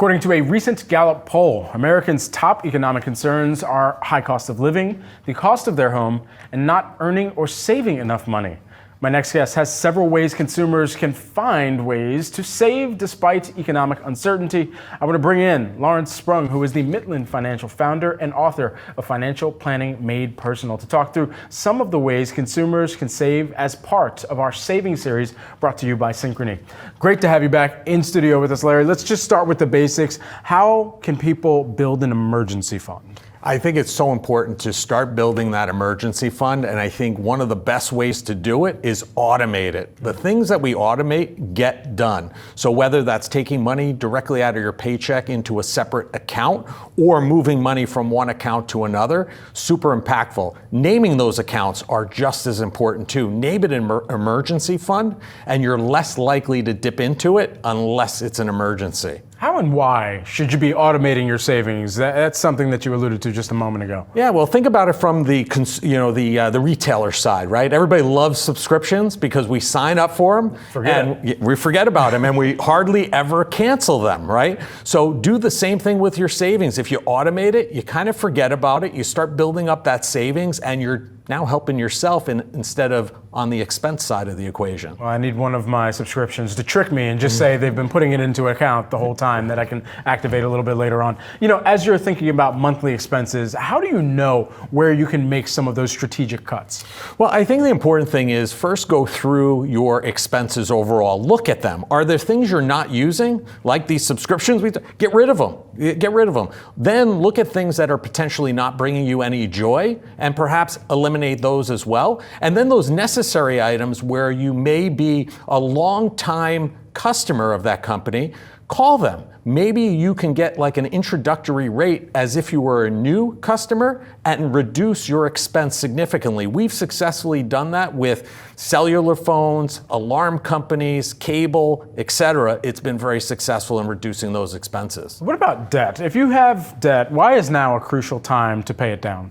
According to a recent Gallup poll, Americans' top economic concerns are high cost of living, the cost of their home, and not earning or saving enough money. My next guest has several ways consumers can find ways to save despite economic uncertainty. I want to bring in Lawrence Sprung, who is the Mitlin financial founder and author of Financial Planning Made Personal, to talk through some of the ways consumers can save as part of our saving series brought to you by Synchrony. Great to have you back in studio with us, Larry. Let's just start with the basics. How can people build an emergency fund? I think it's so important to start building that emergency fund, and I think one of the best ways to do it is automate it. The things that we automate get done. So whether that's taking money directly out of your paycheck into a separate account or moving money from one account to another, super impactful. Naming those accounts are just as important too. Name it an emergency fund, and you're less likely to dip into it unless it's an emergency. How and why should you be automating your savings? That's something that you alluded to just a moment ago. Yeah, well, think about it from the retailer side, right? Everybody loves subscriptions because we sign up for them we forget about them, and we hardly ever cancel them, right? So do the same thing with your savings. If you automate it, you kind of forget about it. You start building up that savings, and you're now helping yourself instead of on the expense side of the equation. Well, I need one of my subscriptions to trick me and just say they've been putting it into account the whole time that I can activate a little bit later on. You know, as you're thinking about monthly expenses, how do you know where you can make some of those strategic cuts? Well, I think the important thing is first go through your expenses overall. Look at them. Are there things you're not using, like these subscriptions? Get rid of them. Get rid of them. Then look at things that are potentially not bringing you any joy and perhaps eliminate those as well. And then those necessary items where you may be a long-time customer of that company, call them. Maybe you can get like an introductory rate as if you were a new customer and reduce your expense significantly. We've successfully done that with cellular phones, alarm companies, cable, etc. It's been very successful in reducing those expenses. What about debt? If you have debt, why is now a crucial time to pay it down?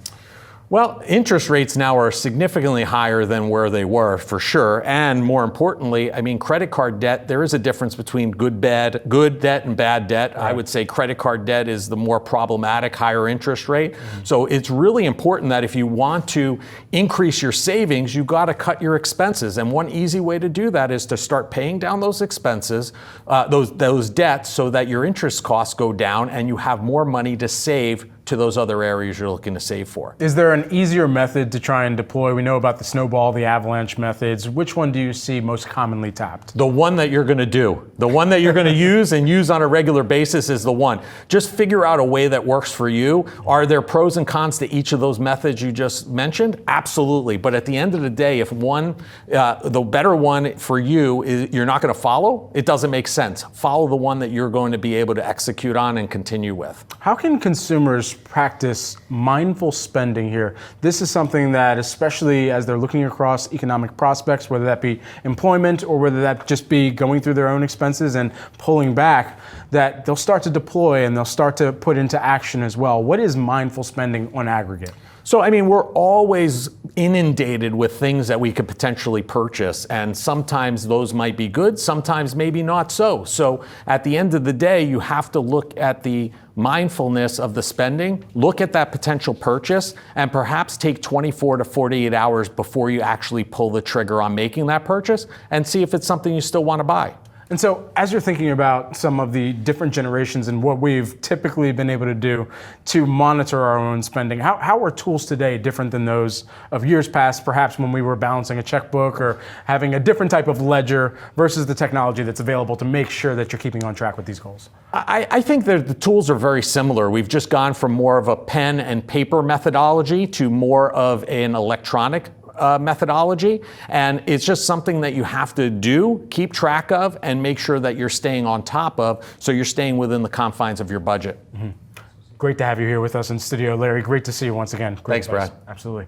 Well, interest rates now are significantly higher than where they were, for sure. And more importantly, I mean, credit card debt, there is a difference between good debt and bad debt. Right. I would say credit card debt is the more problematic, higher interest rate. So it's really important that if you want to increase your savings, you've got to cut your expenses. And one easy way to do that is to start paying down those expenses, those debts, so that your interest costs go down and you have more money to save to those other areas you're looking to save for. Is there an easier method to try and deploy? We know about the snowball, the avalanche methods. Which one do you see most commonly tapped? The one that you're going to do. The one that you're going to use and use on a regular basis is the one. Just figure out a way that works for you. Are there pros and cons to each of those methods you just mentioned? Absolutely. But at the end of the day, if one, the better one for you is you're not going to follow, it doesn't make sense. Follow the one that you're going to be able to execute on and continue with. How can consumers practice mindful spending here? This is something that, especially as they're looking across economic prospects, whether that be employment or whether that just be going through their own expenses and pulling back, that they'll start to deploy and they'll start to put into action as well. What is mindful spending on aggregate? So, I mean, we're always inundated with things that we could potentially purchase, and sometimes those might be good, sometimes maybe not so. So at the end of the day, you have to look at the mindfulness of the spending, look at that potential purchase, and perhaps take 24 to 48 hours before you actually pull the trigger on making that purchase and see if it's something you still want to buy. And so as you're thinking about some of the different generations and what we've typically been able to do to monitor our own spending, how are tools today different than those of years past, perhaps when we were balancing a checkbook or having a different type of ledger versus the technology that's available to make sure that you're keeping on track with these goals? I think that the tools are very similar. We've just gone from more of a pen and paper methodology to more of an electronic methodology, and it's just something that you have to do, keep track of, and make sure that you're staying on top of, so you're staying within the confines of your budget. Great to have you here with us in studio, Larry. Great to see you once again. Thanks, Brad. Absolutely.